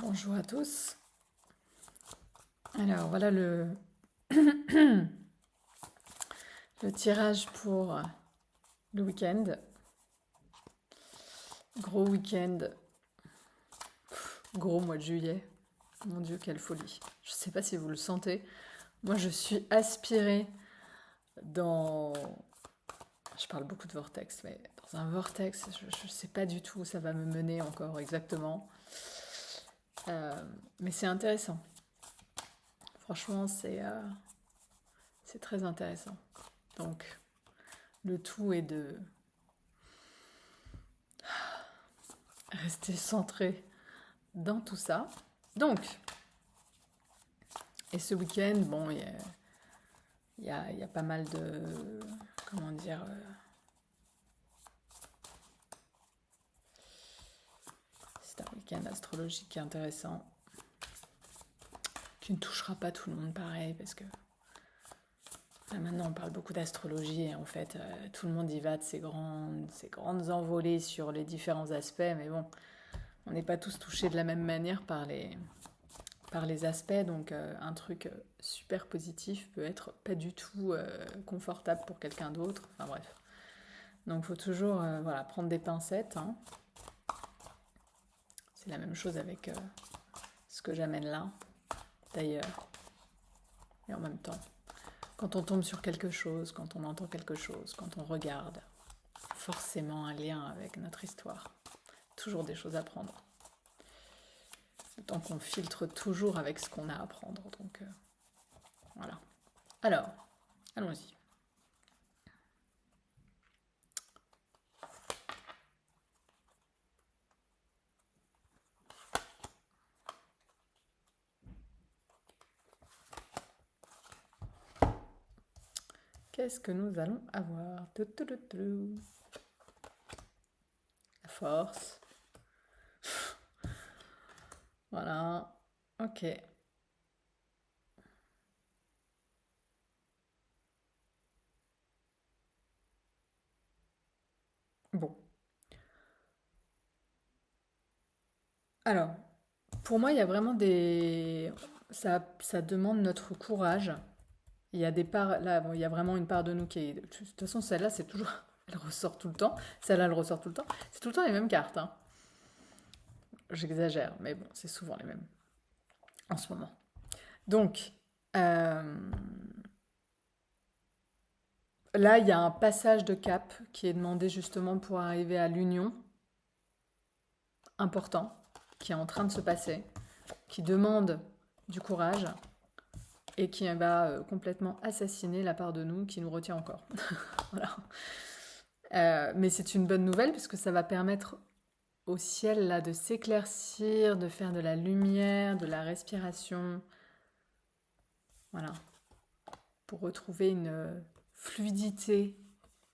Bonjour à tous. Alors voilà le tirage pour le week-end. Gros week-end, gros mois de juillet. Mon Dieu, quelle folie. Je ne sais pas si vous le sentez. Moi, je suis aspirée dans... Je parle beaucoup de vortex, mais dans un vortex, je ne sais pas du tout où ça va me mener encore exactement. Mais c'est intéressant. Franchement, c'est très intéressant. Donc, le tout est de rester centré dans tout ça. Donc, et ce week-end, bon, il y a pas mal de, comment dire, c'est un week-end astrologique intéressant, qui ne touchera pas tout le monde pareil, parce que là, maintenant on parle beaucoup d'astrologie, et en fait, tout le monde y va de ces grandes envolées sur les différents aspects, mais bon, on n'est pas tous touchés de la même manière par les aspects, donc un truc super positif peut être pas du tout confortable pour quelqu'un d'autre. Enfin bref. Donc il faut toujours voilà, prendre des pincettes. Hein. C'est la même chose avec ce que j'amène là, d'ailleurs. Et en même temps, quand on tombe sur quelque chose, quand on entend quelque chose, quand on regarde, forcément un lien avec notre histoire. Toujours des choses à prendre. Tant qu'on filtre toujours avec ce qu'on a à prendre. Donc voilà. Alors, allons-y. Qu'est-ce que nous allons avoir? La force. Voilà. Ok. Bon. Alors, pour moi, il y a vraiment des... Ça demande notre courage. Il y a des parts... Là, bon, il y a vraiment une part de nous qui est... De toute façon, celle-là, c'est toujours... Elle ressort tout le temps. Celle-là, elle ressort tout le temps. C'est tout le temps les mêmes cartes. Hein. J'exagère, mais bon, c'est souvent les mêmes en ce moment. Donc, euh, là, il y a un passage de cap qui est demandé justement pour arriver à l'union important qui est en train de se passer, qui demande du courage et qui va complètement assassiner la part de nous qui nous retient encore. Voilà. Mais c'est une bonne nouvelle parce que ça va permettre au ciel là de s'éclaircir, de faire de la lumière, de la respiration. Voilà. Pour retrouver une fluidité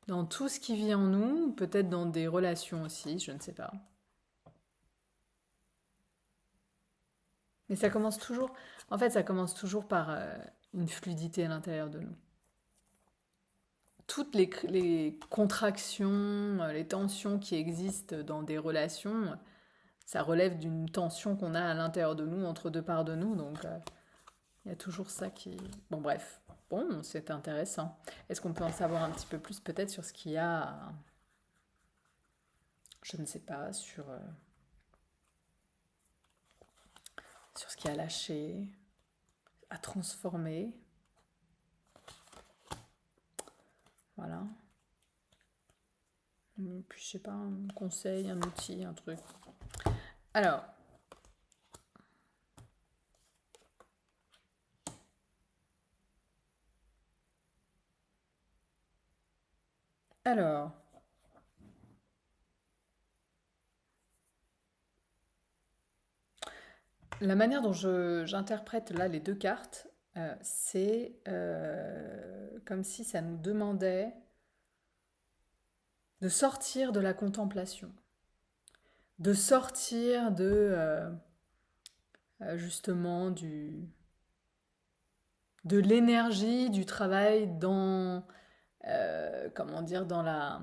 dans tout ce qui vit en nous, peut-être dans des relations aussi, je ne sais pas. Mais ça commence toujours, en fait, ça commence toujours par une fluidité à l'intérieur de nous. Toutes les contractions, les tensions qui existent dans des relations, ça relève d'une tension qu'on a à l'intérieur de nous, entre deux parts de nous. Donc, il y a toujours ça qui... Bon, bref. Bon, c'est intéressant. Est-ce qu'on peut en savoir un petit peu plus peut-être sur ce qu'il y a, je ne sais pas, sur ce qu'il y a à lâcher, à transformer. Voilà. Puis, je sais pas, un conseil, un outil, un truc. Alors, alors, la manière dont j'interprète là les deux cartes, c'est comme si ça nous demandait de sortir de la contemplation, de sortir justement de l'énergie du travail dans comment dire dans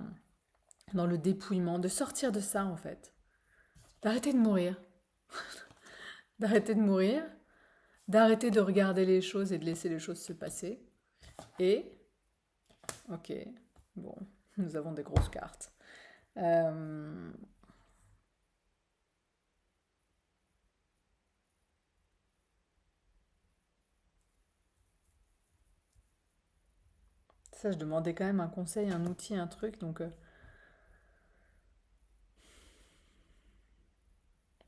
le dépouillement, de sortir de ça en fait, d'arrêter de mourir, d'arrêter de mourir, d'arrêter de regarder les choses et de laisser les choses se passer. Et, ok, bon, nous avons des grosses cartes. Euh, Ça, je demandais quand même un conseil, un outil, un truc. Donc,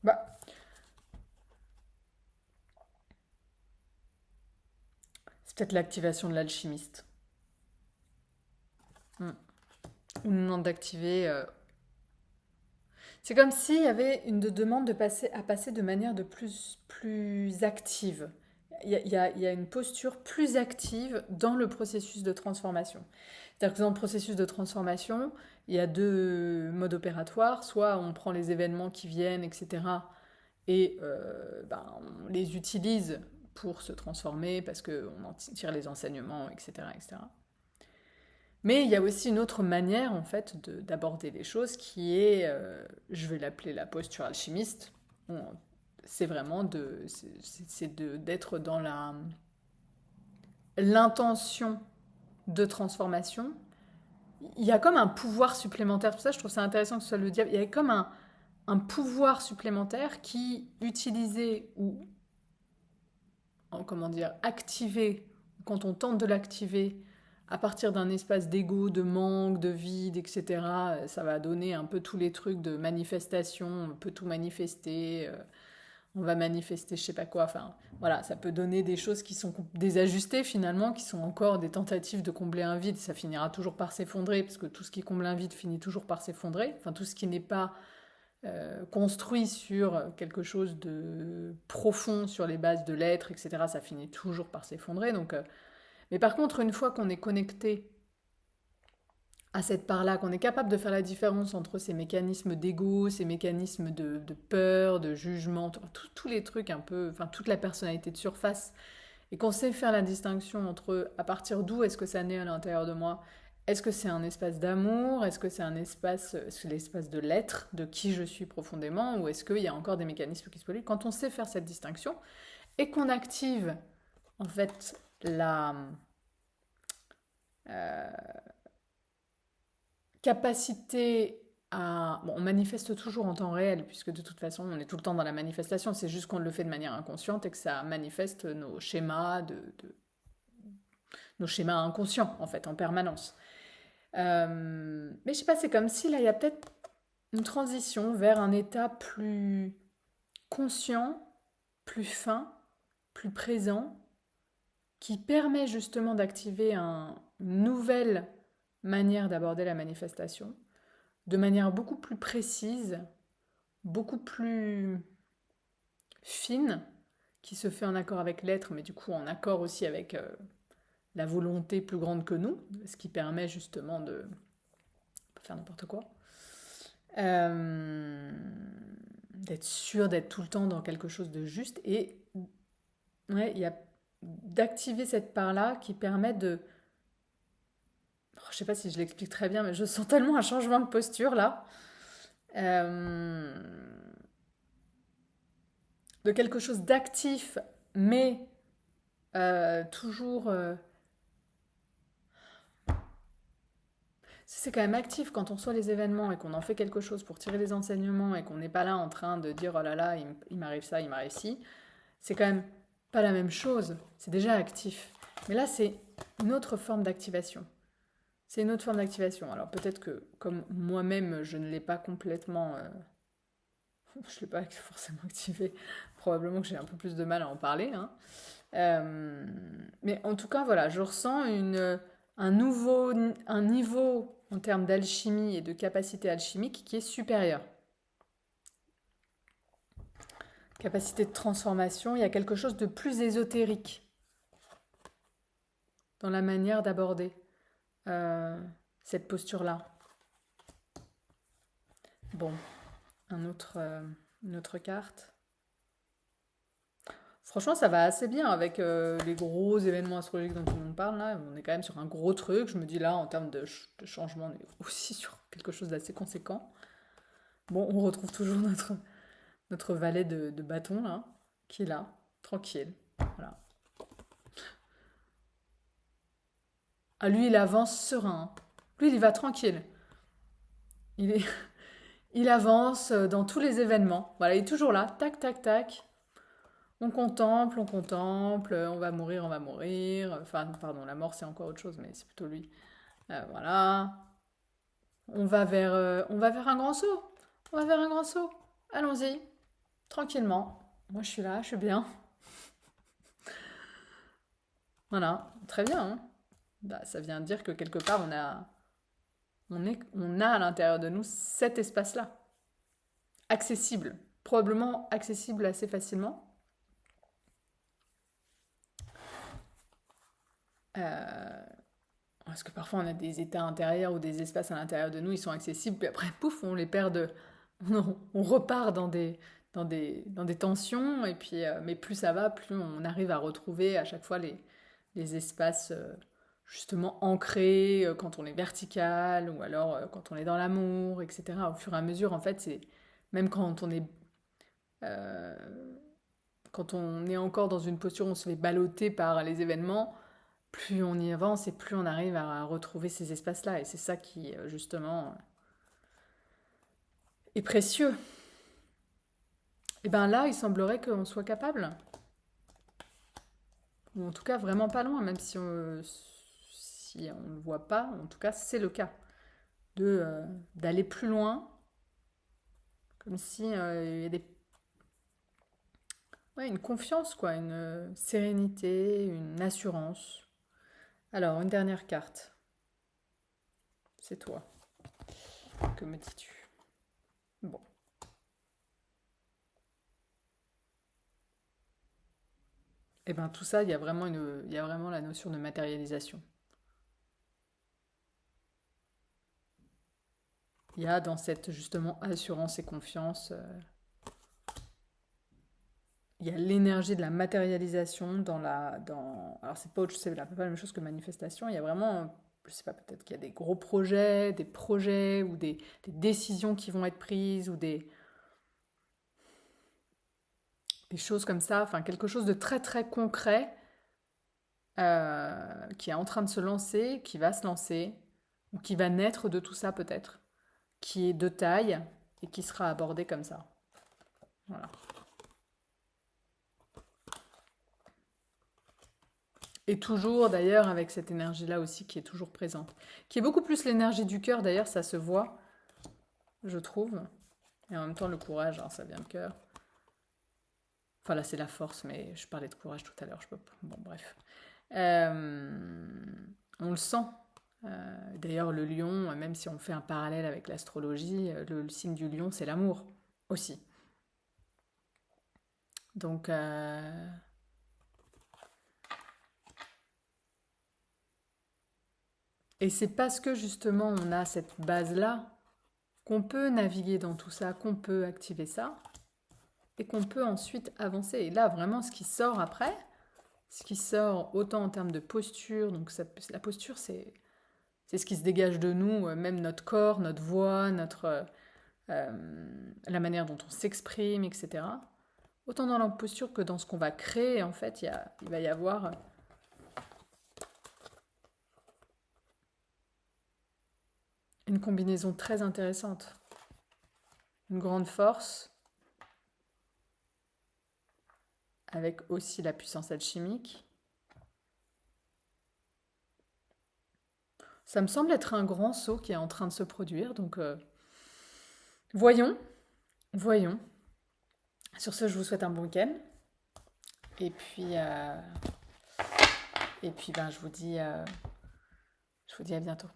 bah, c'est peut-être l'activation de l'alchimiste. Hmm. On nous demande d'activer. C'est comme s'il y avait une demande de passer, à passer de manière de plus active. Il y a une posture plus active dans le processus de transformation. C'est-à-dire que dans le processus de transformation, il y a deux modes opératoires. Soit on prend les événements qui viennent, etc. Et ben, on les utilise pour se transformer parce qu'on en tire les enseignements, etc., etc. Mais il y a aussi une autre manière, en fait, d'aborder les choses qui est, je vais l'appeler la posture alchimiste. Bon, c'est vraiment d'être dans l'intention de transformation. Il y a comme un pouvoir supplémentaire. Pour ça, je trouve ça intéressant que ce soit le diable. Il y a comme un pouvoir supplémentaire qui, utilisé ou, comment dire, activé, quand on tente de l'activer, à partir d'un espace d'ego, de manque, de vide, etc., ça va donner un peu tous les trucs de manifestation, on peut tout manifester, on va manifester je sais pas quoi, enfin voilà, ça peut donner des choses qui sont désajustées finalement, qui sont encore des tentatives de combler un vide, ça finira toujours par s'effondrer, parce que tout ce qui comble un vide finit toujours par s'effondrer, enfin tout ce qui n'est pas construit sur quelque chose de profond, sur les bases de l'être, etc., ça finit toujours par s'effondrer. Donc, mais par contre, une fois qu'on est connecté à cette part-là, qu'on est capable de faire la différence entre ces mécanismes d'ego, ces mécanismes de peur, de jugement, tous les trucs un peu, enfin toute la personnalité de surface, et qu'on sait faire la distinction entre à partir d'où est-ce que ça naît à l'intérieur de moi. Est-ce que c'est un espace d'amour? Est-ce que c'est un espace, c'est l'espace de l'être, de qui je suis profondément? Ou est-ce qu'il y a encore des mécanismes qui se produisent? Quand on sait faire cette distinction et qu'on active en fait la capacité à... Bon, on manifeste toujours en temps réel, puisque de toute façon, on est tout le temps dans la manifestation. C'est juste qu'on le fait de manière inconsciente et que ça manifeste nos schémas, nos schémas inconscients, en fait, en permanence. Mais je sais pas, c'est comme si là, il y a peut-être une transition vers un état plus conscient, plus fin, plus présent, qui permet justement d'activer une nouvelle manière d'aborder la manifestation, de manière beaucoup plus précise, beaucoup plus fine, qui se fait en accord avec l'être, mais du coup en accord aussi avec la volonté plus grande que nous, ce qui permet justement de pas faire n'importe quoi. Euh, D'être sûr d'être tout le temps dans quelque chose de juste et ouais, il y a d'activer cette part-là qui permet de... Oh, je sais pas si je l'explique très bien, mais je sens tellement un changement de posture là. Euh, de quelque chose d'actif, mais toujours... c'est quand même actif quand on reçoit les événements et qu'on en fait quelque chose pour tirer des enseignements et qu'on n'est pas là en train de dire oh là là, il m'arrive ça, il m'arrive ci. C'est quand même pas la même chose. C'est déjà actif. Mais là, c'est une autre forme d'activation. C'est une autre forme d'activation. Alors peut-être que comme moi-même, je ne l'ai pas complètement... je ne l'ai pas forcément activé. Probablement que j'ai un peu plus de mal à en parler. Hein. Mais en tout cas, voilà, je ressens un niveau en termes d'alchimie et de capacité alchimique qui est supérieur. Capacité de transformation, il y a quelque chose de plus ésotérique dans la manière d'aborder euh, cette posture-là. Bon, une autre carte. Franchement, ça va assez bien avec les gros événements astrologiques dont tout le monde parle. Là. On est quand même sur un gros truc. Je me dis là, en termes de changement, on est aussi sur quelque chose d'assez conséquent. Bon, on retrouve toujours notre valet de bâton là. qui est là, tranquille. Voilà. Ah, lui, il avance serein. Lui, il y va tranquille. Il est... Il avance dans tous les événements. Voilà, il est toujours là. Tac, tac, tac. On va mourir, on va mourir. Enfin, pardon, la mort, c'est encore autre chose, mais c'est plutôt lui. Voilà. On va vers un grand saut. On va vers un grand saut. Allons-y, tranquillement. Moi, je suis là, je suis bien. Voilà, très bien, hein. Bah, ça vient dire que quelque part, on a à l'intérieur de nous cet espace-là, accessible, probablement accessible assez facilement. Euh, Parce que parfois, on a des états intérieurs ou des espaces à l'intérieur de nous, ils sont accessibles, puis après, pouf, on les perd de... On repart dans des tensions, et puis, mais plus ça va, plus on arrive à retrouver à chaque fois les espaces justement ancrés quand on est vertical, ou alors quand on est dans l'amour, etc. Au fur et à mesure, en fait, c'est même euh, quand on est encore dans une posture où on se fait balloter par les événements, plus on y avance et plus on arrive à retrouver ces espaces-là. Et c'est ça qui, justement, est précieux. Et bien là, il semblerait qu'on soit capable, ou en tout cas vraiment pas loin, même si on ne le voit pas, en tout cas c'est le cas, d'aller plus loin, comme si il y a ouais, une confiance, quoi, une sérénité, une assurance. Alors, une dernière carte, c'est toi. Que me dis-tu? Bon. Et bien tout ça, il y a vraiment la notion de matérialisation. Il y a dans cette justement assurance et confiance, il y a l'énergie de la matérialisation alors c'est pas la même chose que manifestation. Il y a vraiment, je sais pas, peut-être qu'il y a des gros projets, des projets ou des décisions qui vont être prises ou des choses comme ça. Enfin, quelque chose de très très concret qui est en train de se lancer, qui va se lancer ou qui va naître de tout ça peut-être, qui est de taille et qui sera abordé comme ça. Voilà. Et toujours d'ailleurs avec cette énergie-là aussi qui est toujours présente. Qui est beaucoup plus l'énergie du cœur d'ailleurs, ça se voit, je trouve. Et en même temps le courage, alors ça vient de cœur. Enfin là c'est la force, mais je parlais de courage tout à l'heure, je peux pas. Bon bref. Euh, on le sent. D'ailleurs le lion, même si on fait un parallèle avec l'astrologie, le signe du lion c'est l'amour aussi. Donc et c'est parce que justement on a cette base-là qu'on peut naviguer dans tout ça, qu'on peut activer ça, et qu'on peut ensuite avancer. Et là, vraiment, ce qui sort après, ce qui sort autant en termes de posture, donc la posture, c'est ce qui se dégage de nous, même notre corps, notre voix, la manière dont on s'exprime, etc. Autant dans la posture que dans ce qu'on va créer, en fait, il va y avoir une combinaison très intéressante. Une grande force, avec aussi la puissance alchimique. Ça me semble être un grand saut qui est en train de se produire, donc voyons, voyons. Sur ce, je vous souhaite un bon week-end. Et puis, ben, je vous dis à bientôt.